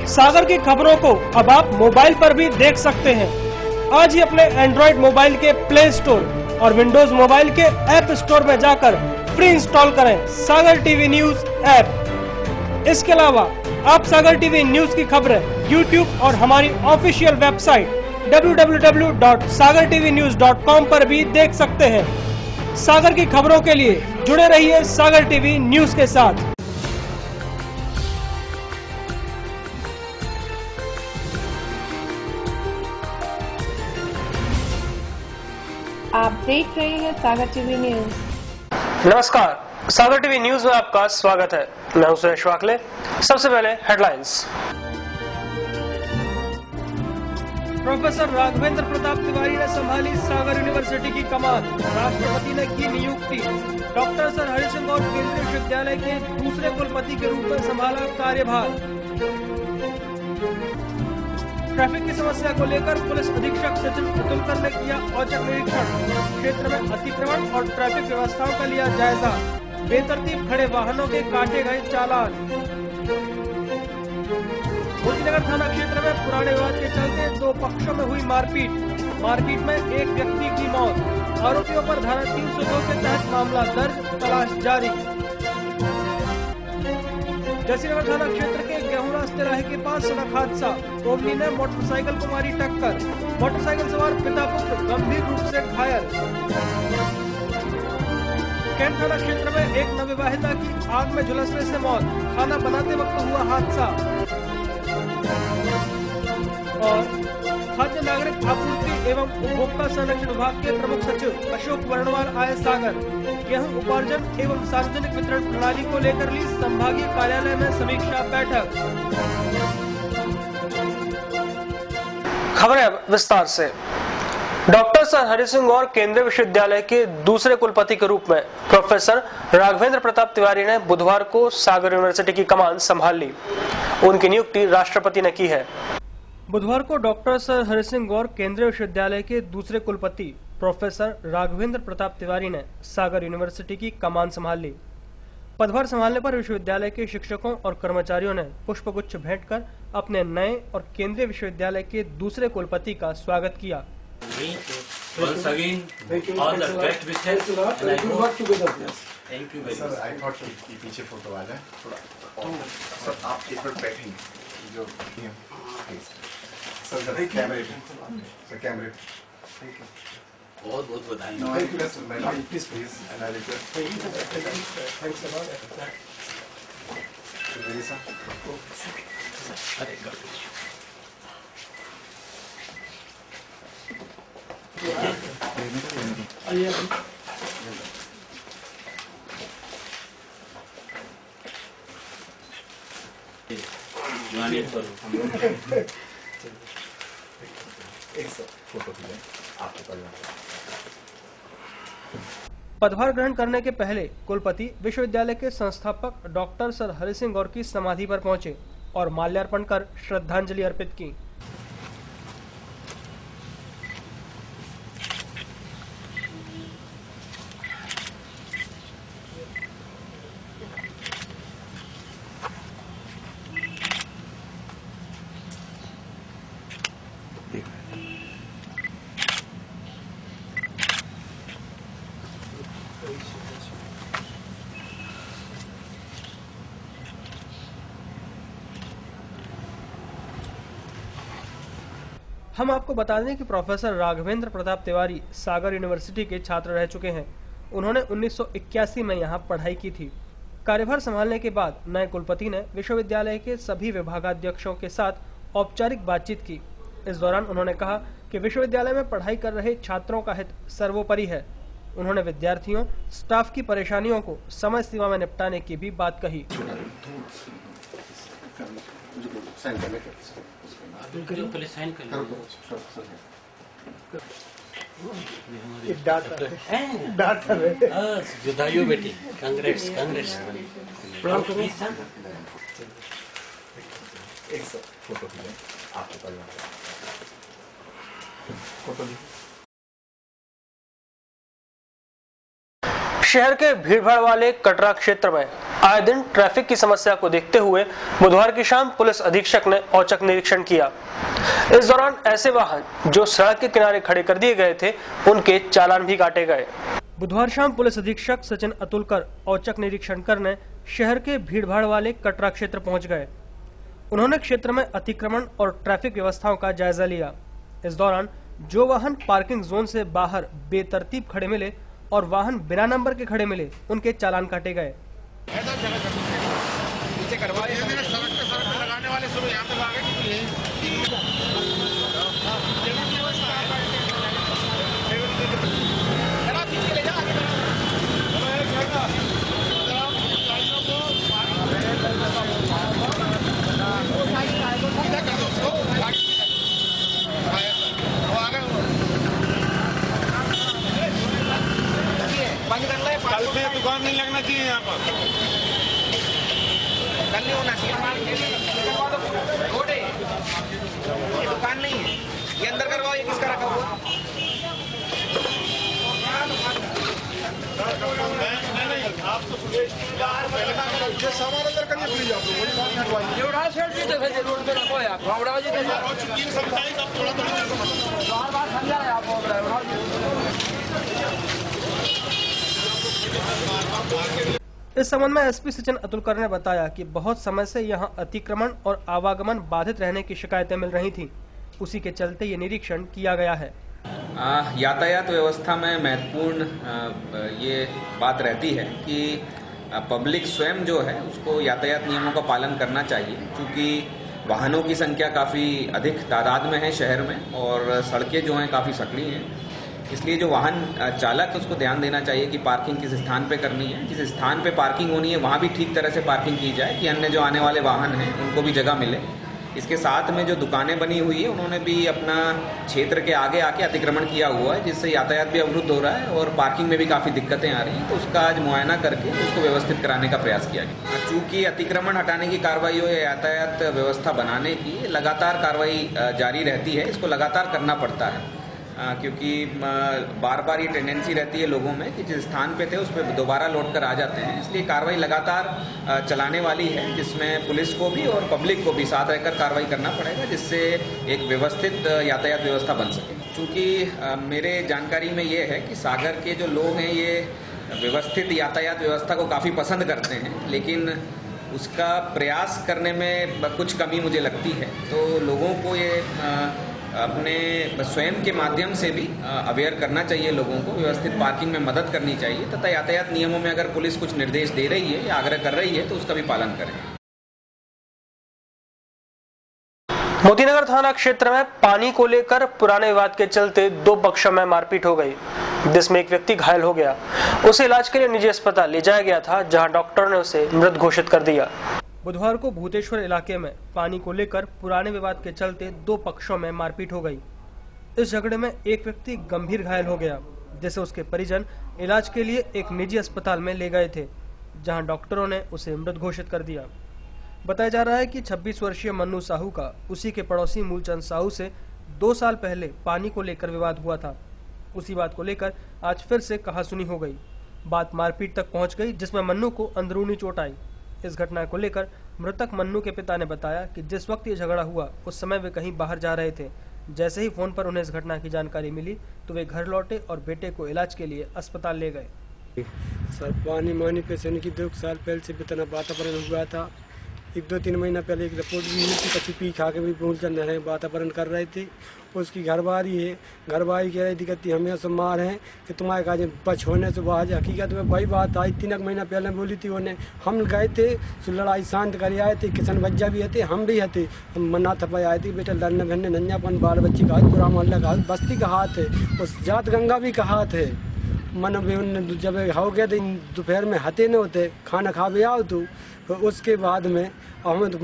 सागर की खबरों को अब आप मोबाइल पर भी देख सकते हैं। आज ही अपने एंड्रॉइड मोबाइल के प्ले स्टोर और विंडोज मोबाइल के ऐप स्टोर में जाकर फ्री इंस्टॉल करें सागर टीवी न्यूज ऐप। इसके अलावा आप सागर टीवी न्यूज की खबरें YouTube और हमारी ऑफिशियल वेबसाइट www.sagartvnews.com पर भी देख सकते हैं। सागर की खबरों के लिए जुड़े रहिए सागर टीवी न्यूज के साथ। आप देख रहे हैं सागर टीवी न्यूज। नमस्कार, सागर टीवी न्यूज में आपका स्वागत है। मैं हूं सुरेश वाकले। सबसे पहले हेडलाइंस। प्रोफेसर राघवेंद्र प्रताप तिवारी ने संभाली सागर यूनिवर्सिटी की कमान। राष्ट्रपति ने की नियुक्ति। डॉक्टर सर हरि सिंह और केंद्रीय विश्वविद्यालय के दूसरे कुलपति के रूप में संभाला कार्यभार। ट्रैफिक की समस्या को लेकर पुलिस अधीक्षक सचिन अतुलकर ने किया औचक निरीक्षण। क्षेत्र में अतिक्रमण और ट्रैफिक व्यवस्थाओं का लिया जायजा। बेतरतीब खड़े वाहनों के काटे गए चालान। मोतीनगर थाना क्षेत्र में पुराने विवाद के चलते दो पक्षों में हुई मारपीट में एक व्यक्ति की मौत। आरोपियों पर धारा 302 के तहत मामला दर्ज, तलाश जारी। जसीनगर थाना क्षेत्र के गेहूंरास तिराहे के पास सड़क हादसा। ओमनी ने मोटरसाइकिल को मारी टक्कर। मोटरसाइकिल सवार पिता पुत्र गंभीर रूप से घायल। कैंट थाना क्षेत्र में एक नवविवाहिता की आग में झुलसने से मौत। खाना बनाते वक्त हुआ हादसा। और खाद्य नागरिक आपूर्ति एवं उपभोक्ता संरक्षण विभाग के प्रमुख सचिव अशोक वर्णवाल आए सागर। गेहूं उपार्जन एवं सार्वजनिक वितरण प्रणाली को लेकर ली संभागीय कार्यालय में समीक्षा बैठक। खबरें अब विस्तार से। डॉक्टर सर हरि सिंह और केंद्रीय विश्वविद्यालय के दूसरे कुलपति के रूप में प्रोफेसर राघवेंद्र प्रताप तिवारी ने बुधवार को सागर यूनिवर्सिटी की कमान संभाल ली। उनकी नियुक्ति राष्ट्रपति ने की है। बुधवार को डॉक्टर सर हरि सिंह और केंद्रीय विश्वविद्यालय के दूसरे कुलपति प्रोफेसर राघवेंद्र प्रताप तिवारी ने सागर यूनिवर्सिटी की कमान संभाल ली। पदभार संभालने पर विश्वविद्यालय के शिक्षकों और कर्मचारियों ने पुष्पगुच्छ भेंट कर अपने नए और केंद्रीय विश्वविद्यालय के दूसरे कुलपति का स्वागत किया। Once again, all the best wishes and I hope thank you very much. Sir, I thought कि पीछे फोटो आ जाए थोड़ा। सर, आप एक मिनट बैठेंगे जो सर कैमरे सर कैमरे बहुत बहुत बधाई। Thank you sir, madam please and I request thanks a lot sir. अरे गॉड एक सर फोटो खींचे आपके पास। पदभार ग्रहण करने के पहले कुलपति विश्वविद्यालय के संस्थापक डॉक्टर सर हरि सिंह गौर की समाधि पर पहुंचे और माल्यार्पण कर श्रद्धांजलि अर्पित की। हम आपको बता दें कि प्रोफेसर राघवेंद्र प्रताप तिवारी सागर यूनिवर्सिटी के छात्र रह चुके हैं। उन्होंने 1981 में यहाँ पढ़ाई की थी। कार्यभार संभालने के बाद नए कुलपति ने विश्वविद्यालय के सभी विभागाध्यक्षों के साथ औपचारिक बातचीत की। इस दौरान उन्होंने कहा कि विश्वविद्यालय में पढ़ाई कर रहे छात्रों का हित सर्वोपरि है। उन्होंने विद्यार्थियों, स्टाफ की परेशानियों को समय सीमा में निपटाने की भी बात कही। पहले साइन कर लो। बधाई बेटी, कांग्रेस कांग्रेस। एक सर फोटो खींचे आपके पास। फोटो शहर के भीड़भाड़ वाले कटरा क्षेत्र में आए दिन ट्रैफिक की समस्या को देखते हुए बुधवार की शाम पुलिस अधीक्षक ने औचक निरीक्षण किया। इस दौरान ऐसे वाहन जो सड़क के किनारे खड़े कर दिए गए थे, उनके चालान भी काटे गए। बुधवार शाम पुलिस अधीक्षक सचिन अतुलकर औचक निरीक्षण करने शहर के भीड़भाड़ वाले कटरा क्षेत्र पहुंच गए। उन्होंने क्षेत्र में अतिक्रमण और ट्रैफिक व्यवस्थाओं का जायजा लिया। इस दौरान जो वाहन पार्किंग जोन से बाहर बेतरतीब खड़े मिले और वाहन बिना नंबर के खड़े मिले, उनके चालान काटे गए। कल से दुकान नहीं लगना चाहिए यहाँ पर, कल नहीं होना चाहिए। ये दुकान नहीं है, ये अंदर करवाओ। ये किसका रखा हुआ? आप तो सामान अंदर करिए प्लीज। आप रोड पे रखो यार, इस संबंध में एसपी सचिन अतुलकर ने बताया कि बहुत समय से यहां अतिक्रमण और आवागमन बाधित रहने की शिकायतें मिल रही थीं। उसी के चलते ये निरीक्षण किया गया है। यातायात व्यवस्था में महत्वपूर्ण ये बात रहती है कि पब्लिक स्वयं जो है उसको यातायात नियमों का पालन करना चाहिए, क्योंकि वाहनों की संख्या काफ़ी अधिक तादाद में है शहर में और सड़कें जो हैं काफ़ी सकड़ी हैं। इसलिए जो वाहन चालक है उसको ध्यान देना चाहिए कि पार्किंग किस स्थान पे करनी है, जिस स्थान पे पार्किंग होनी है वहाँ भी ठीक तरह से पार्किंग की जाए कि अन्य जो आने वाले वाहन हैं उनको भी जगह मिले। इसके साथ में जो दुकानें बनी हुई है उन्होंने भी अपना क्षेत्र के आगे आके अतिक्रमण किया हुआ है, जिससे यातायात भी अवरुद्ध हो रहा है और पार्किंग में भी काफ़ी दिक्कतें आ रही हैं। तो उसका आज मुआयना करके उसको व्यवस्थित कराने का प्रयास किया गया। चूँकि अतिक्रमण हटाने की कार्रवाई हो या यातायात व्यवस्था बनाने की लगातार कार्रवाई जारी रहती है, इसको लगातार करना पड़ता है, क्योंकि बार बार ये टेंडेंसी रहती है लोगों में कि जिस स्थान पे थे उस पर दोबारा लौट कर आ जाते हैं। इसलिए कार्रवाई लगातार चलाने वाली है, जिसमें पुलिस को भी और पब्लिक को भी साथ रहकर कार्रवाई करना पड़ेगा, जिससे एक व्यवस्थित यातायात व्यवस्था बन सके। क्योंकि मेरे जानकारी में ये है कि सागर के जो लोग हैं ये व्यवस्थित यातायात व्यवस्था को काफ़ी पसंद करते हैं, लेकिन उसका प्रयास करने में कुछ कमी मुझे लगती है। तो लोगों को ये अपने स्वयं के माध्यम से भी अवेयर करना चाहिए, लोगों को व्यवस्थित पार्किंग में मदद करनी चाहिए तथा यातायात नियमों में अगर पुलिस कुछ निर्देश दे रही है या आग्रह कर रही है तो उसका भी पालन करें। मोतीनगर थाना क्षेत्र में पानी को लेकर पुराने विवाद के चलते दो पक्षों में मारपीट हो गई, जिसमें एक व्यक्ति घायल हो गया। उसे इलाज के लिए निजी अस्पताल ले जाया गया था, जहां डॉक्टर ने उसे मृत घोषित कर दिया। बुधवार को भूतेश्वर इलाके में पानी को लेकर पुराने विवाद के चलते दो पक्षों में मारपीट हो गई। इस झगड़े में एक व्यक्ति गंभीर घायल हो गया, जिसे उसके परिजन इलाज के लिए एक निजी अस्पताल में ले गए थे, जहां डॉक्टरों ने उसे मृत घोषित कर दिया। बताया जा रहा है कि 26 वर्षीय मन्नू साहू का उसी के पड़ोसी मूलचंद साहू से 2 साल पहले पानी को लेकर विवाद हुआ था। उसी बात को लेकर आज फिर से कहासुनी हो गई। बात मारपीट तक पहुंच गई, जिसमें मन्नू को अंदरूनी चोट आई। इस घटना को लेकर मृतक मन्नू के पिता ने बताया कि जिस वक्त ये झगड़ा हुआ उस समय वे कहीं बाहर जा रहे थे। जैसे ही फोन पर उन्हें इस घटना की जानकारी मिली तो वे घर लौटे और बेटे को इलाज के लिए अस्पताल ले गए। सर पानी मानी पेशेंट की 2 साल पहले से इतना वातावरण हुआ था। 1-2-3 महीना पहले एक रिपोर्ट भी मिली थी, कच्ची पी खा के भी मूलचंद रहे वातावरण कर रहे थे। उसकी घरवारी है, घरवारी कह रही थी कहती हमें सब मार हैं कि तुम्हारे काज बच होने से आज हकीकत में वही बात आई। 3 महीना पहले बोली थी उन्हें। हम गए थे तो लड़ाई शांत कर आए थे, किशन बच्चा भी थे, हम भी थे। हम मना थपा आए थे बेटा लड़ने भरने नंजापन बाल बच्ची का पूरा मोहल्ला का बस्ती का हाथ है, उस जात गंगा भी का हाथ है। मन भी उन जब हो गए थे दोपहर में हते न होते खाना खा भी आओ तो उसके बाद में हमें तो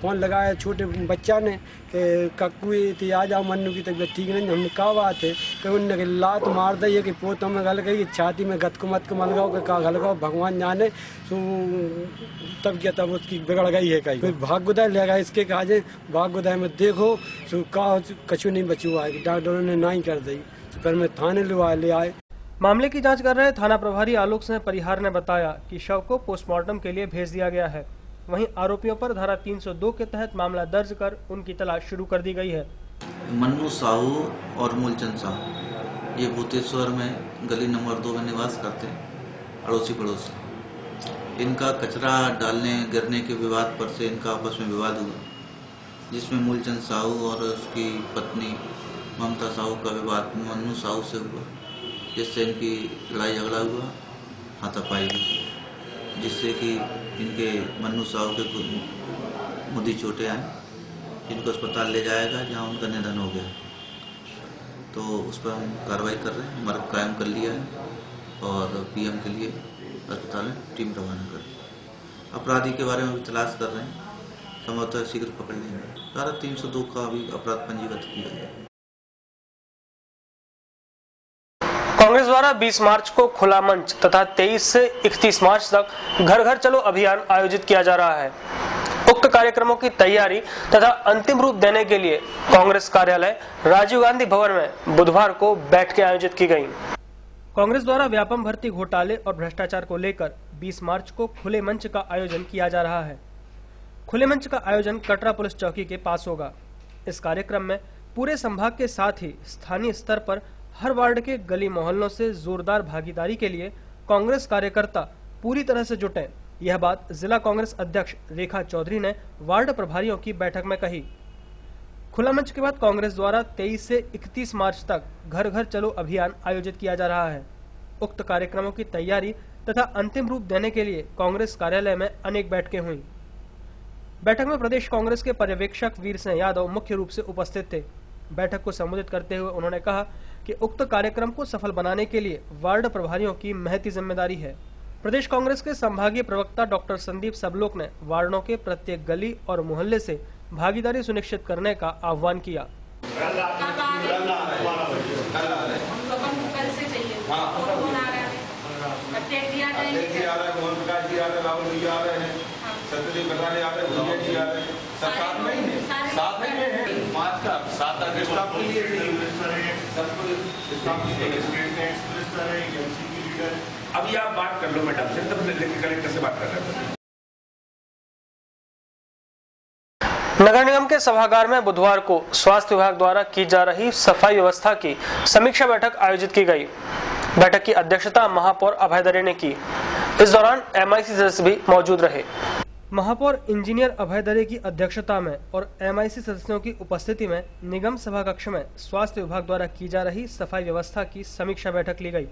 फोन लगाया छोटे बच्चा ने कि कक्कू थी आ जाओ, मन्नू की तबीयत ठीक नहीं। हमने कहा बात है कि उनने लात मार दी है कि पोतों में गल गई, छाती में गत को मत को मलगाओ कि का गलगाओ भगवान जाने। तो तब क्या तब उसकी बिगड़ गई है कहीं। भाग गुदाय ले गया इसके कहा जाए भाग गुदाय में देखो तो कहा कछु नहीं बचुआ है, डॉक्टरों ने ना ही कर दी। फिर मैं थाने ले आए। मामले की जांच कर रहे थाना प्रभारी आलोक सिंह परिहार ने बताया कि शव को पोस्टमार्टम के लिए भेज दिया गया है। वहीं आरोपियों पर धारा 302 के तहत मामला दर्ज कर उनकी तलाश शुरू कर दी गई है। मन्नू साहू और मूलचंद साहू ये भूतेश्वर में गली नंबर 2 में निवास करते हैं, अड़ोसी पड़ोसी। इनका कचरा डालने गिरने के विवाद पर से इनका आपस में विवाद हुआ, जिसमें मूलचंद साहू और उसकी पत्नी ममता साहू का विवाद मन्नू साहू से हुआ, जिससे इनकी लड़ाई झगड़ा हुआ, हाथापाई हुई, जिससे कि इनके मन्नू साहू के मुद्दी चोटें आई, जिनको अस्पताल ले जाएगा जहां उनका निधन हो गया। तो उस पर हम कार्रवाई कर रहे हैं, मर्ग कायम कर लिया है और पीएम के लिए अस्पताल में टीम रवाना कर दी। अपराधी के बारे में भी तलाश कर रहे हैं, संभवतः शीघ्र पकड़ लेंगे। धारा 302 का भी अपराध पंजीबद्ध किया है। कांग्रेस द्वारा 20 मार्च को खुला मंच तथा 23 से 31 मार्च तक घर घर चलो अभियान आयोजित किया जा रहा है। उक्त कार्यक्रमों की तैयारी तथा अंतिम रूप देने के लिए कांग्रेस कार्यालय राजीव गांधी भवन में बुधवार को बैठकें आयोजित की गयी। कांग्रेस द्वारा व्यापम भर्ती घोटाले और भ्रष्टाचार को लेकर 20 मार्च को खुले मंच का आयोजन किया जा रहा है। खुले मंच का आयोजन कटरा पुलिस चौकी के पास होगा। इस कार्यक्रम में पूरे संभाग के साथ ही स्थानीय स्तर पर हर वार्ड के गली मोहल्लों से जोरदार भागीदारी के लिए कांग्रेस कार्यकर्ता पूरी तरह से जुटे। यह बात जिला कांग्रेस अध्यक्ष रेखा चौधरी ने वार्ड प्रभारियों की बैठक में कही। खुला मंच के बाद कांग्रेस द्वारा 23 से 31 मार्च तक घर घर चलो अभियान आयोजित किया जा रहा है। उक्त कार्यक्रमों की तैयारी तथा अंतिम रूप देने के लिए कांग्रेस कार्यालय में अनेक बैठकें हुई। बैठक में प्रदेश कांग्रेस के पर्यवेक्षक वीर सिंह यादव मुख्य रूप से उपस्थित थे। बैठक को संबोधित करते हुए उन्होंने कहा कि उक्त कार्यक्रम को सफल बनाने के लिए वार्ड प्रभारियों की महती जिम्मेदारी है। प्रदेश कांग्रेस के संभागीय प्रवक्ता डॉक्टर संदीप सबलोक ने वार्डों के प्रत्येक गली और मोहल्ले से भागीदारी सुनिश्चित करने का आह्वान किया। अभी आप बात कर लो मैडम से, तब कलेक्टर से बात कर रहे हैं। नगर निगम के सभागार में बुधवार को स्वास्थ्य विभाग द्वारा की जा रही सफाई व्यवस्था की समीक्षा बैठक आयोजित की गई। बैठक की अध्यक्षता महापौर अभय दरे ने की। इस दौरान एमआईसी सदस्य भी मौजूद रहे। महापौर इंजीनियर अभय दरे की अध्यक्षता में और एमआईसी सदस्यों की उपस्थिति में निगम सभा कक्ष में स्वास्थ्य विभाग द्वारा की जा रही सफाई व्यवस्था की समीक्षा बैठक ली गई।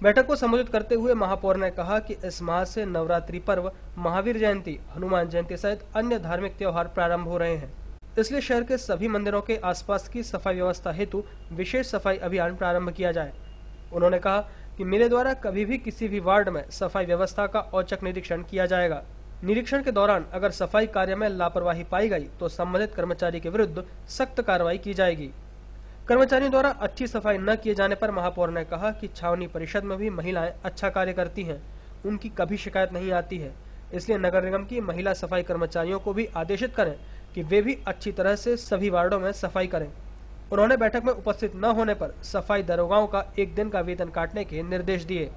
बैठक को संबोधित करते हुए महापौर ने कहा कि इस माह से नवरात्रि पर्व, महावीर जयंती, हनुमान जयंती सहित अन्य धार्मिक त्योहार प्रारंभ हो रहे हैं। इसलिए शहर के सभी मंदिरों के आसपास की सफाई व्यवस्था हेतु विशेष सफाई अभियान प्रारंभ किया जाए। उन्होंने कहा कि मेरे द्वारा कभी भी किसी भी वार्ड में सफाई व्यवस्था का औचक निरीक्षण किया जाएगा। निरीक्षण के दौरान अगर सफाई कार्य में लापरवाही पाई गई तो संबंधित कर्मचारी के विरुद्ध सख्त कार्रवाई की जाएगी। कर्मचारियों द्वारा अच्छी सफाई न किए जाने पर महापौर ने कहा कि छावनी परिषद में भी महिलाएं अच्छा कार्य करती हैं, उनकी कभी शिकायत नहीं आती है। इसलिए नगर निगम की महिला सफाई कर्मचारियों को भी आदेशित करें कि वे भी अच्छी तरह से सभी वार्डों में सफाई करें। उन्होंने बैठक में उपस्थित न होने पर सफाई दरोगाओं का 1 दिन का वेतन काटने के निर्देश दिए।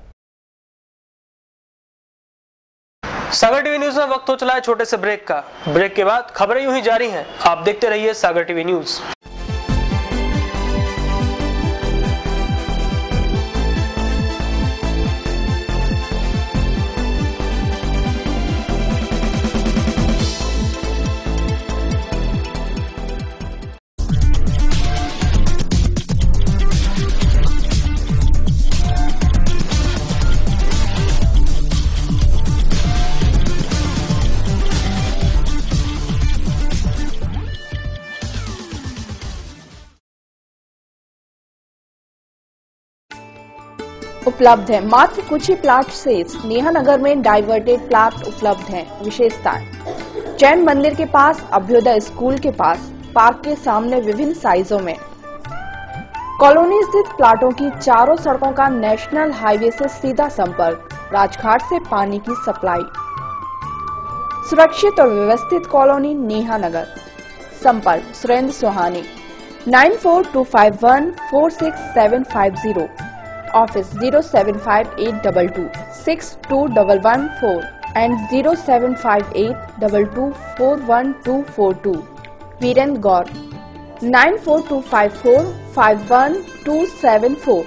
सागर टीवी न्यूज में वक्त हो चला है छोटे से ब्रेक का। ब्रेक के बाद खबरें यूं ही जारी हैं। आप देखते रहिए सागर टीवी न्यूज। उपलब्ध है। मात्र कुछ ही प्लाट से नेहा नगर में डाइवर्टेड प्लाट उपलब्ध हैं। विशेषताएं: जैन मंदिर के पास, अभ्युदय स्कूल के पास, पार्क के सामने विभिन्न साइजों में। कॉलोनी स्थित प्लाटों की चारों सड़कों का नेशनल हाईवे से सीधा संपर्क, राजघाट से पानी की सप्लाई। सुरक्षित और व्यवस्थित कॉलोनी नेहा नगर। संपर्क Surendra Sohani 9425146750 office 07582262114 and 07582241242. Virendra Gaur 9425451274.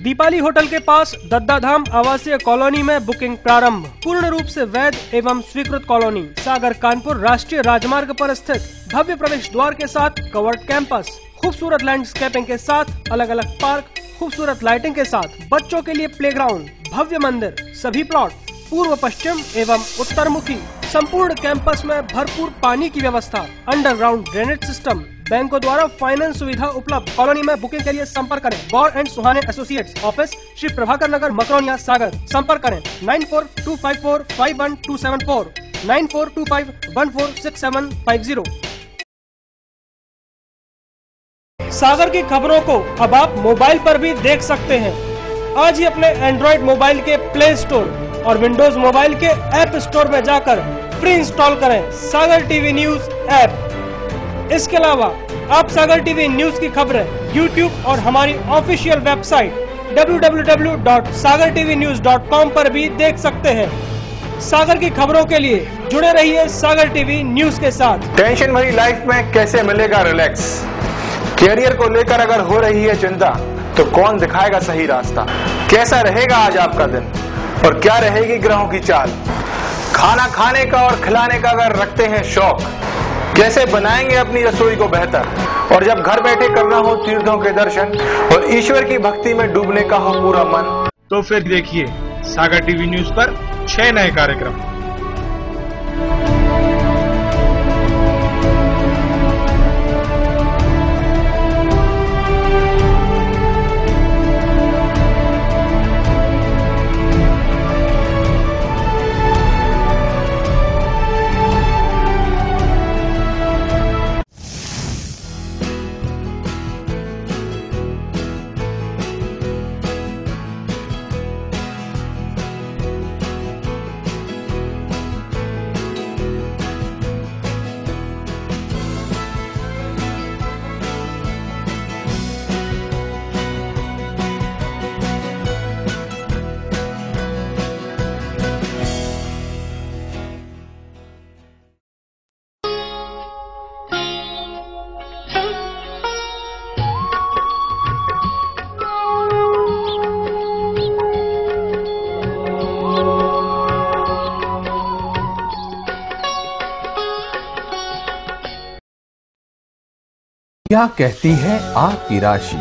Deepali hotel के पास दद्दाधाम आवासीय कॉलोनी में बुकिंग प्रारंभ। पूर्ण रूप से वैध एवं स्वीकृत कॉलोनी सागर कानपुर राष्ट्रीय राजमार्ग पर स्थित भव्य प्रवेश द्वार के साथ कवर्ड कैंपस, खूबसूरत लैंडस्केपिंग के साथ अलग अलग पार्क, खूबसूरत लाइटिंग के साथ बच्चों के लिए प्लेग्राउंड, भव्य मंदिर, सभी प्लॉट पूर्व पश्चिम एवं उत्तर मुखी, संपूर्ण कैंपस में भरपूर पानी की व्यवस्था, अंडरग्राउंड ड्रेनेज सिस्टम, बैंकों द्वारा फाइनेंस सुविधा उपलब्ध। कॉलोनी में बुकिंग के लिए संपर्क करें Gaur and Suhane associates, office Shri Prabhakar Nagar, Makronia, Sagar. संपर्क करें 9425451274 9425146750। सागर की खबरों को अब आप मोबाइल पर भी देख सकते हैं। आज ही अपने एंड्रॉइड मोबाइल के प्ले स्टोर और विंडोज मोबाइल के ऐप स्टोर में जाकर फ्री इंस्टॉल करें सागर टीवी न्यूज ऐप। इसके अलावा आप सागर टीवी न्यूज की खबरें YouTube और हमारी ऑफिशियल वेबसाइट www.sagartvnews.com पर भी देख सकते हैं। सागर की खबरों के लिए जुड़े रहिए सागर टीवी न्यूज के साथ। टेंशन भरी लाइफ में कैसे मिलेगा रिलैक्स? कैरियर को लेकर अगर हो रही है चिंता तो कौन दिखाएगा सही रास्ता? कैसा रहेगा आज आपका दिन और क्या रहेगी ग्रहों की चाल? खाना खाने का और खिलाने का अगर रखते हैं शौक, कैसे बनाएंगे अपनी रसोई को बेहतर? और जब घर बैठे करना हो तीर्थों के दर्शन और ईश्वर की भक्ति में डूबने का हो पूरा मन, तो फिर देखिए सागर टीवी न्यूज पर 6 नए कार्यक्रम। क्या कहती है आपकी राशि?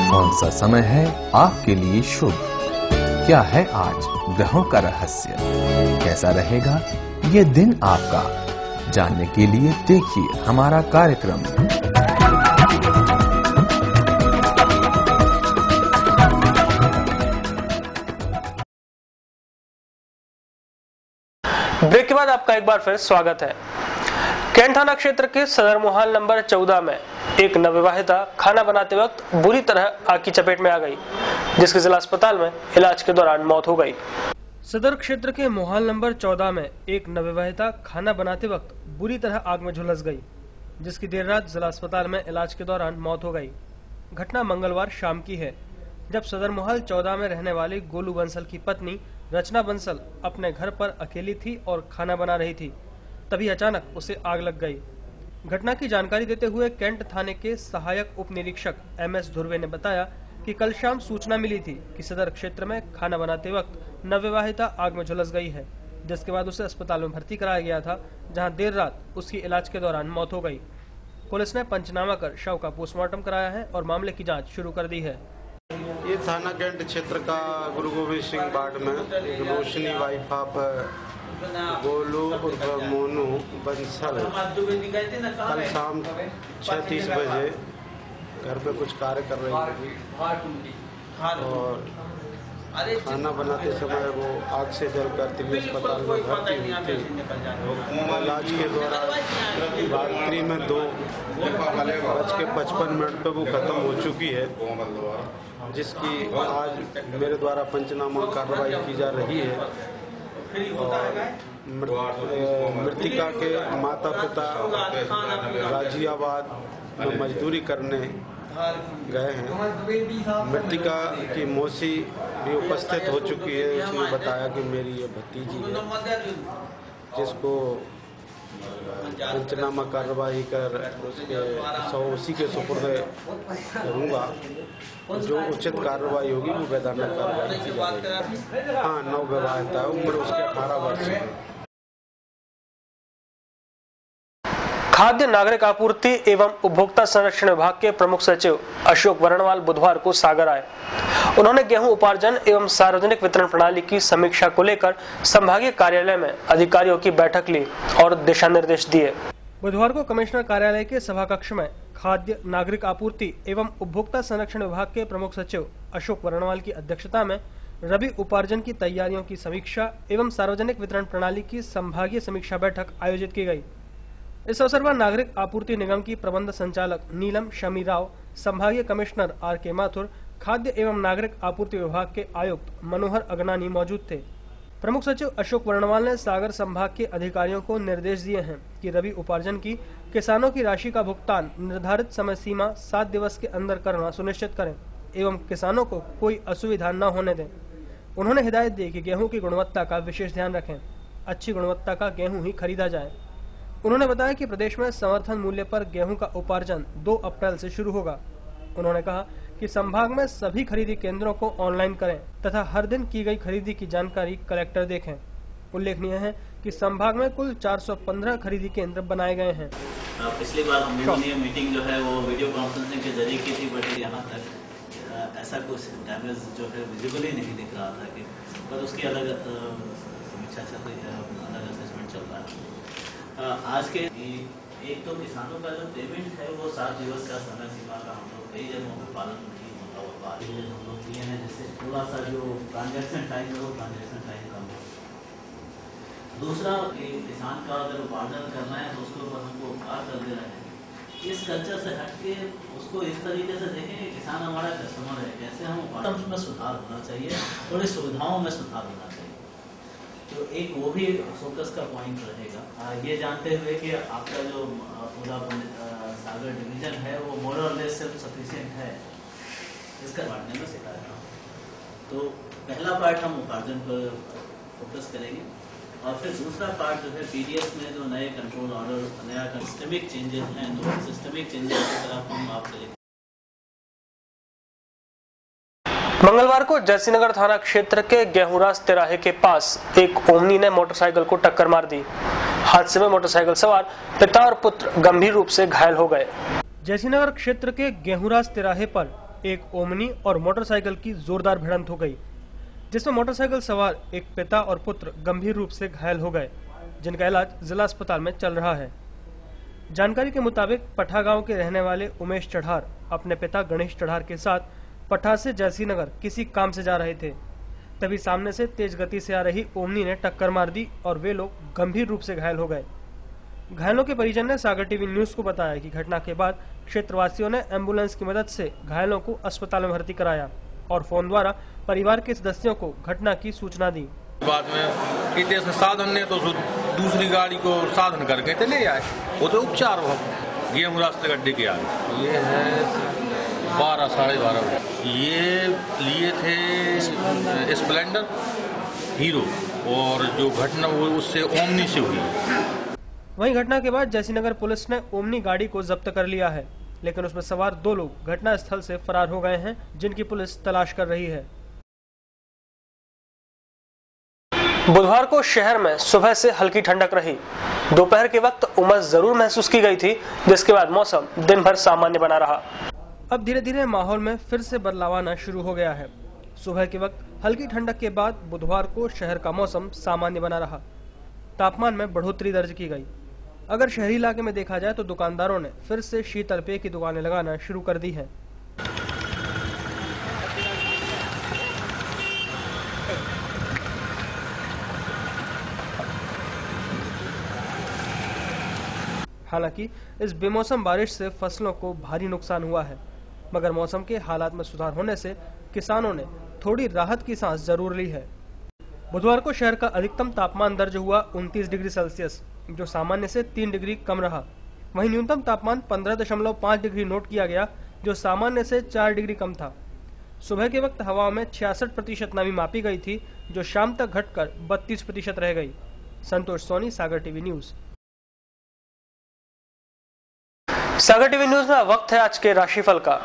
कौन सा समय है आपके लिए शुभ? क्या है आज ग्रहों का रहस्य? कैसा रहेगा ये दिन आपका? जानने के लिए देखिए हमारा कार्यक्रम। ब्रेक के बाद आपका एक बार फिर स्वागत है। कैंट थाना क्षेत्र के सदर मोहल नंबर 14 में एक नवविवाहिता खाना बनाते वक्त बुरी तरह आग की चपेट में आ गई, जिसके जिला अस्पताल में इलाज के दौरान मौत हो गई। सदर क्षेत्र के मोहल नंबर 14 में एक नवविवाहिता खाना बनाते वक्त बुरी तरह आग में झुलस गई, जिसकी देर रात जिला अस्पताल में इलाज के दौरान मौत हो गई। घटना मंगलवार शाम की है, जब सदर मोहल 14 में रहने वाली गोलू बंसल की पत्नी रचना बंसल अपने घर पर अकेली थी और खाना बना रही थी। तभी अचानक उसे आग लग गई। घटना की जानकारी देते हुए कैंट थाने के सहायक उप निरीक्षक MS धुर्वे ने बताया कि कल शाम सूचना मिली थी कि सदर क्षेत्र में खाना बनाते वक्त नवविवाहिता आग में झुलस गई है, जिसके बाद उसे अस्पताल में भर्ती कराया गया था, जहां देर रात उसकी इलाज के दौरान मौत हो गई। पुलिस ने पंचनामा कर शव का पोस्टमार्टम कराया है और मामले की जाँच शुरू कर दी है। ये थाना कैंट क्षेत्र का गुरु गोविंद सिंह वार्ड में रोशनी वाइफ ऑफ गोलू उर्फ मोनू बंसल कल शाम 6:30 बजे घर पे कुछ कार्य कर रही थी और खाना बनाते समय वो आग से जलकर दिल्ली अस्पताल में भर्ती हुई थी। इलाज के दौरान रात्रि में 2:55 पे वो खत्म हो चुकी है, जिसकी आज मेरे द्वारा पंचनामा कार्रवाई की जा रही है। मृतिका के माता पिता गाजियाबाद में मजदूरी करने गए हैं। मृतिका की मौसी भी उपस्थित हो चुकी है। उसने बताया कि मेरी ये भतीजी है, जिसको पंचनामा कार्रवाई कर उसके उसी के सुपुर्द करूँगा। जो उचित कार्रवाई होगी वो वैधानिक कार्रवाई की जाएगी। हाँ, नवविवाहिता है, उम्र उसके 18 वर्ष है। खाद्य नागरिक आपूर्ति एवं उपभोक्ता संरक्षण विभाग के प्रमुख सचिव अशोक वर्णवाल बुधवार को सागर आए। उन्होंने गेहूं उपार्जन एवं सार्वजनिक वितरण प्रणाली की समीक्षा को लेकर संभागीय कार्यालय में अधिकारियों की बैठक ली और दिशा निर्देश दिए। बुधवार को कमिश्नर कार्यालय के सभाकक्ष में खाद्य नागरिक आपूर्ति एवं उपभोक्ता संरक्षण विभाग के प्रमुख सचिव अशोक वर्णवाल की अध्यक्षता में रबी उपार्जन की तैयारियों की समीक्षा एवं सार्वजनिक वितरण प्रणाली की संभागीय समीक्षा बैठक आयोजित की गई। इस अवसर पर नागरिक आपूर्ति निगम की प्रबंध संचालक नीलम शमी राव, संभागीय कमिश्नर आर.के. माथुर, खाद्य एवं नागरिक आपूर्ति विभाग के आयुक्त मनोहर अगनानी मौजूद थे। प्रमुख सचिव अशोक वर्णवाल ने सागर संभाग के अधिकारियों को निर्देश दिए हैं कि रबी उपार्जन की किसानों की राशि का भुगतान निर्धारित समय सीमा 7 दिवस के अंदर करना सुनिश्चित करें एवं किसानों को कोई असुविधा न होने दें। उन्होंने हिदायत दी कि गेहूं की गुणवत्ता का विशेष ध्यान रखें, अच्छी गुणवत्ता का गेहूं ही खरीदा जाए। उन्होंने बताया कि प्रदेश में समर्थन मूल्य पर गेहूं का उपार्जन 2 अप्रैल से शुरू होगा। उन्होंने कहा कि संभाग में सभी खरीदी केंद्रों को ऑनलाइन करें तथा हर दिन की गई खरीदी की जानकारी कलेक्टर देखें। उल्लेखनीय है कि संभाग में कुल 415 खरीदी केंद्र बनाए गए हैं। पिछली बार हम लोगों ने मीटिंग जो है वो वीडियो कॉन्फ्रेंसिंग के जरिए की थी, बट यहाँ तक ऐसा कुछ डैमेज जो है विजिबली नहीं दिख रहा था कि, पर उसकी अलग समीक्षा चल रही है, अलग असेसमेंट चल रहा है। आज के एक तो किसानों का जो पेमेंट है वो 7 दिवस का समय सीमा का हम लोग कई जगहों पर पालन नहीं होता हुआ हम लोग किए हैं, जिससे थोड़ा सा जो ट्रांजैक्शन टाइम है वो ट्रांजैक्शन टाइम कम हो। दूसरा, किसान का अगर उपार्जन करना है तो उसके ऊपर हमको उपकार कर दे रहे हैं। इस कल्चर से हट के उसको इस तरीके से देखें कि किसान हमारा कस्टमर है, कैसे हम उपार्जन में सुधार होना चाहिए, थोड़ी सुविधाओं में सुधार होना चाहिए। तो एक वो भी फोकस का पॉइंट रहेगा। ये जानते हुए कि आपका जो पूरा सागर डिवीजन है वो मोर और लेस सेल्फ सफिशिएंट है, इसका बांटने में सिखाया। तो पहला पार्ट हम उपार्जन पर फोकस करेंगे और फिर दूसरा पार्ट जो है पीडीएस में जो नए कंट्रोल ऑर्डर, नया सिस्टमिक चेंजेस हैं, तो सिस्टमिक चेंजेस की तरफ हम आपसे। मंगलवार को जयसिंहनगर थाना क्षेत्र के गेहूंरास तिराहे के पास एक ओमनी ने मोटरसाइकिल को टक्कर मार दी। हादसे में मोटरसाइकिल सवार पिता और पुत्र गंभीर रूप से घायल हो गए। जयसिंहनगर क्षेत्र के गेहूंरास तिराहे पर एक ओमनी और मोटरसाइकिल की जोरदार भिड़ंत हो गई, जिसमें मोटरसाइकिल सवार एक पिता और पुत्र गंभीर रूप से घायल हो गए, जिनका इलाज जिला अस्पताल में चल रहा है। जानकारी के मुताबिक पठा गांव के रहने वाले उमेश चढ़ार अपने पिता गणेश चढ़ार के साथ पठा से जयसिंहनगर किसी काम से जा रहे थे। तभी सामने से तेज गति से आ रही ओमनी ने टक्कर मार दी और वे लोग गंभीर रूप से घायल हो गए। घायलों के परिजन ने सागर टीवी न्यूज को बताया कि घटना के बाद क्षेत्रवासियों ने एम्बुलेंस की मदद से घायलों को अस्पताल में भर्ती कराया और फोन द्वारा परिवार के सदस्यों को घटना की सूचना दी। बाद में इतने साधन ने तो दूसरी गाड़ी को साधन करके तो ले आए, वो तो उपचार हो गेहूं रास्ते गड्ढे के आगे। ये है 12 साढ़े 12 ये लिए थे स्प्लेंडर हीरो और जो घटना वो उससे ओमनी से हुई। वहीं घटना के बाद जयसिंहनगर पुलिस ने ओमनी गाड़ी को जब्त कर लिया है, लेकिन उसमें सवार 2 लोग घटना स्थल से फरार हो गए हैं, जिनकी पुलिस तलाश कर रही है। बुधवार को शहर में सुबह से हल्की ठंडक रही। दोपहर के वक्त उमस जरूर महसूस की गई थी, जिसके बाद मौसम दिन भर सामान्य बना रहा। अब धीरे धीरे माहौल में फिर से बदलाव आना शुरू हो गया है। सुबह के वक्त हल्की ठंडक के बाद बुधवार को शहर का मौसम सामान्य बना रहा। तापमान में बढ़ोतरी दर्ज की गई। अगर शहरी इलाके में देखा जाए तो दुकानदारों ने फिर से शीतल पेय की दुकानें लगाना शुरू कर दी है। हालांकि इस बेमौसम बारिश से फसलों को भारी नुकसान हुआ है, मगर मौसम के हालात में सुधार होने से किसानों ने थोड़ी राहत की सांस जरूर ली है। बुधवार को शहर का अधिकतम तापमान दर्ज हुआ 29 डिग्री सेल्सियस, जो सामान्य से 3 डिग्री कम रहा। वहीं न्यूनतम तापमान 15.5 डिग्री नोट किया गया, जो सामान्य से 4 डिग्री कम था। सुबह के वक्त हवाओं में 66% नमी मापी गई थी, जो शाम तक घटकर 32% रह गई। संतोष सोनी, सागर टीवी न्यूज। सागर टीवी न्यूज में वक्त है आज के राशिफल का।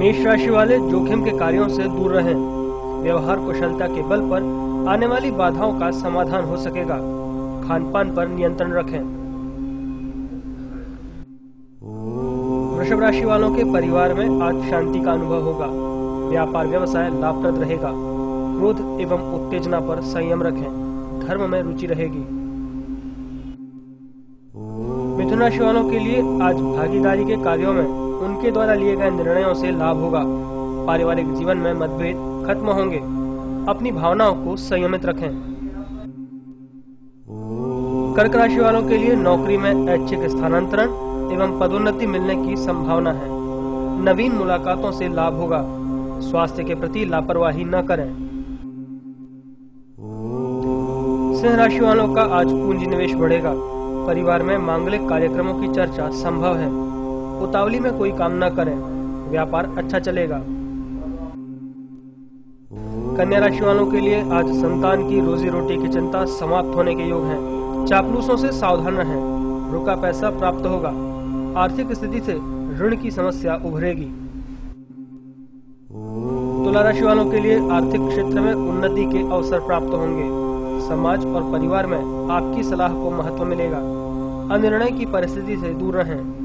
मेष राशि वाले जोखिम के कार्यों से दूर रहें। व्यवहार कुशलता के बल पर आने वाली बाधाओं का समाधान हो सकेगा। खान-पान पर नियंत्रण रखें। वृषभ राशि वालों के परिवार में आज शांति का अनुभव होगा। व्यापार व्यवसाय लाभप्रद रहेगा। क्रोध एवं उत्तेजना पर संयम रखें। धर्म में रुचि रहेगी। मिथुन राशि वालों के लिए आज भागीदारी के कार्यों में उनके द्वारा लिए गए निर्णयों से लाभ होगा। पारिवारिक जीवन में मतभेद खत्म होंगे। अपनी भावनाओं को संयमित रखें। कर्क राशि वालों के लिए नौकरी में ऐच्छिक स्थानांतरण एवं पदोन्नति मिलने की संभावना है। नवीन मुलाकातों से लाभ होगा। स्वास्थ्य के प्रति लापरवाही न करें। सिंह राशि वालों का आज पूंजी निवेश बढ़ेगा। परिवार में मांगलिक कार्यक्रमों की चर्चा संभव है। उतावली में कोई काम न करें। व्यापार अच्छा चलेगा। कन्या राशि वालों के लिए आज संतान की रोजी रोटी की चिंता समाप्त होने के योग हैं। चापलूसों से सावधान रहें। रुका पैसा प्राप्त होगा। आर्थिक स्थिति से ऋण की समस्या उभरेगी। तुला राशि वालों के लिए आर्थिक क्षेत्र में उन्नति के अवसर प्राप्त होंगे। समाज और परिवार में आपकी सलाह को महत्व मिलेगा। अनिर्णय की परिस्थिति से दूर रहें।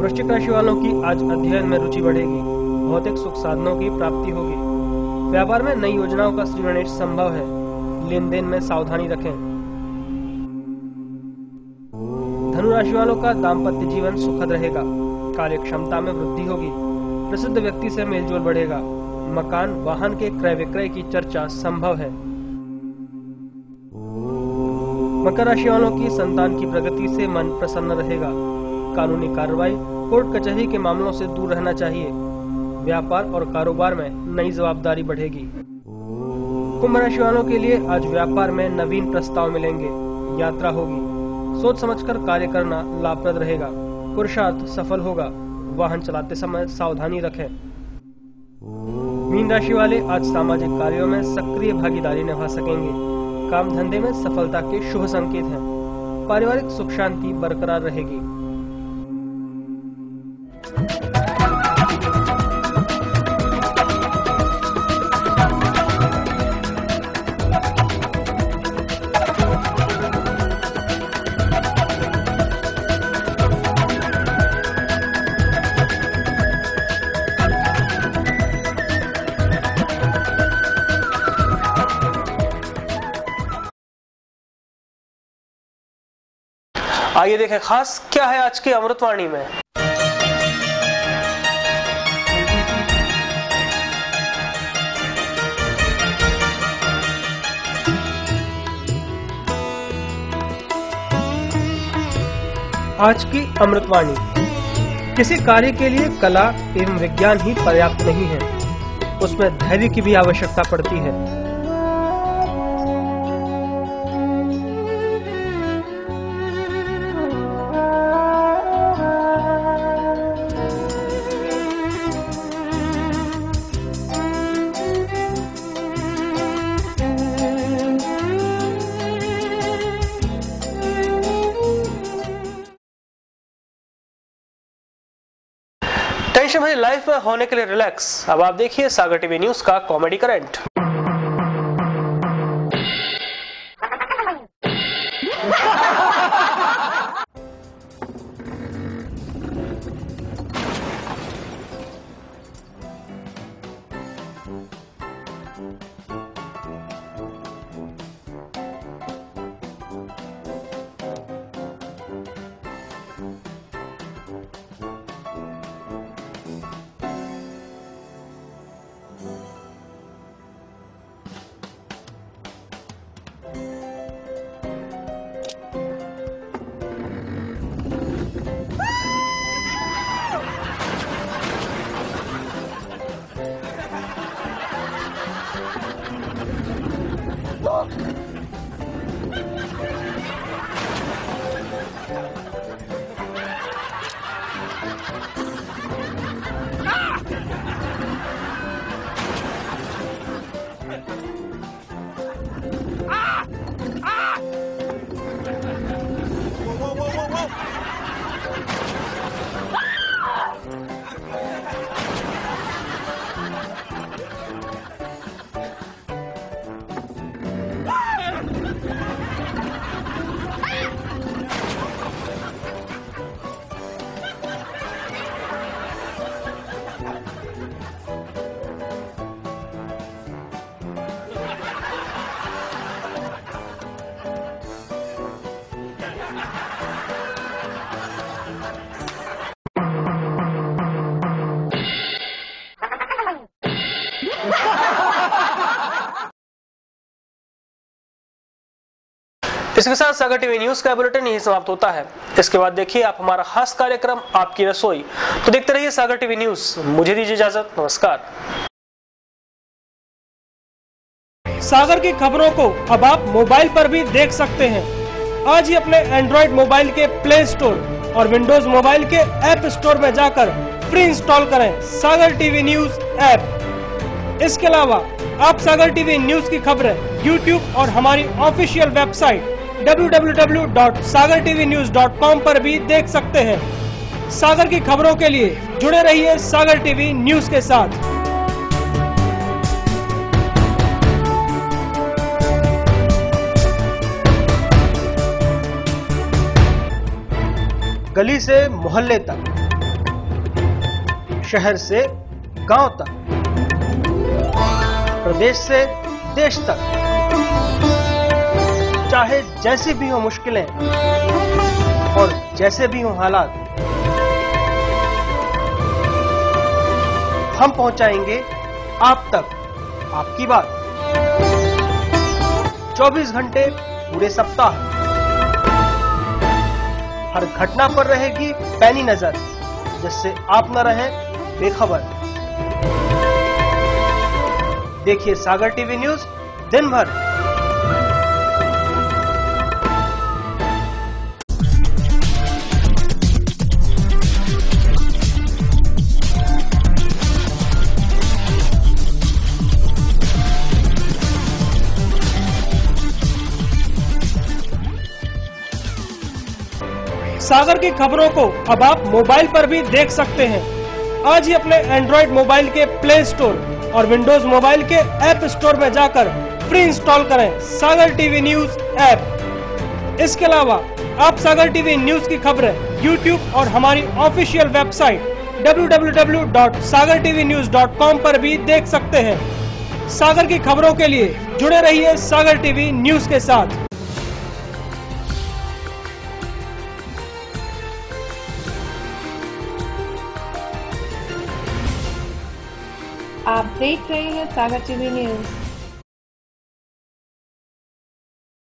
वृश्चिक राशि वालों की आज अध्ययन में रुचि बढ़ेगी। भौतिक सुख साधनों की प्राप्ति होगी। व्यापार में नई योजनाओं का श्रीगणेश संभव है। लेन देन में सावधानी रखें। धनु राशि वालों का दाम्पत्य जीवन सुखद रहेगा। कार्य क्षमता में वृद्धि होगी। प्रसिद्ध व्यक्ति से मेलजोल बढ़ेगा। मकान वाहन के क्रय विक्रय की चर्चा संभव है। मकर राशि वालों की संतान की प्रगति से मन प्रसन्न रहेगा। कानूनी कार्रवाई, कोर्ट कचहरी के मामलों से दूर रहना चाहिए। व्यापार और कारोबार में नई जवाबदारी बढ़ेगी। कुंभ राशि वालों के लिए आज व्यापार में नवीन प्रस्ताव मिलेंगे। यात्रा होगी। सोच समझकर कार्य करना लाभप्रद रहेगा। पुरुषार्थ सफल होगा। वाहन चलाते समय सावधानी रखें। मीन राशि वाले आज सामाजिक कार्यों में सक्रिय भागीदारी निभा सकेंगे। काम धंधे में सफलता के शुभ संकेत हैं। पारिवारिक सुख शांति बरकरार रहेगी। आइए देखें खास क्या है आज की अमृतवाणी में। आज की अमृतवाणी। किसी कार्य के लिए कला एवं विज्ञान ही पर्याप्त नहीं है, उसमें धैर्य की भी आवश्यकता पड़ती है। टेंशन भरी लाइफ में होने के लिए रिलैक्स। अब आप देखिए सागर टीवी न्यूज का कॉमेडी करंट। इसके साथ सागर टीवी न्यूज का बुलेटिन यही समाप्त होता है। इसके बाद देखिए आप हमारा खास कार्यक्रम आपकी रसोई। तो देखते रहिए सागर टीवी न्यूज। मुझे दीजिए इजाजत, नमस्कार। सागर की खबरों को अब आप मोबाइल पर भी देख सकते हैं। आज ही अपने एंड्रॉइड मोबाइल के प्ले स्टोर और विंडोज मोबाइल के ऐप स्टोर में जाकर फ्री इंस्टॉल करें सागर टीवी न्यूज ऐप। इसके अलावा आप सागर टीवी न्यूज की खबरें यूट्यूब और हमारी ऑफिशियल वेबसाइट www.sagartvnews.com पर भी देख सकते हैं। सागर की खबरों के लिए जुड़े रहिए सागर टीवी न्यूज के साथ। गली से मोहल्ले तक, शहर से गांव तक, प्रदेश से देश तक, चाहे जैसी भी हो मुश्किलें और जैसे भी हो हालात, हम पहुंचाएंगे आप तक आपकी बात। 24 घंटे पूरे सप्ताह, हर घटना पर रहेगी पैनी नजर, जिससे आप न रहें बेखबर। देखिए सागर टीवी न्यूज दिन भर। सागर की खबरों को अब आप मोबाइल पर भी देख सकते हैं। आज ही अपने एंड्रॉइड मोबाइल के प्ले स्टोर और विंडोज मोबाइल के ऐप स्टोर में जाकर फ्री इंस्टॉल करें सागर टीवी न्यूज ऐप। इसके अलावा आप सागर टीवी न्यूज की खबरें यूट्यूब और हमारी ऑफिशियल वेबसाइट www.sagartvnews.com पर भी देख सकते हैं। सागर की खबरों के लिए जुड़े रहिए सागर टीवी न्यूज के साथ। आप देख रहे हैं सागर टीवी न्यूज।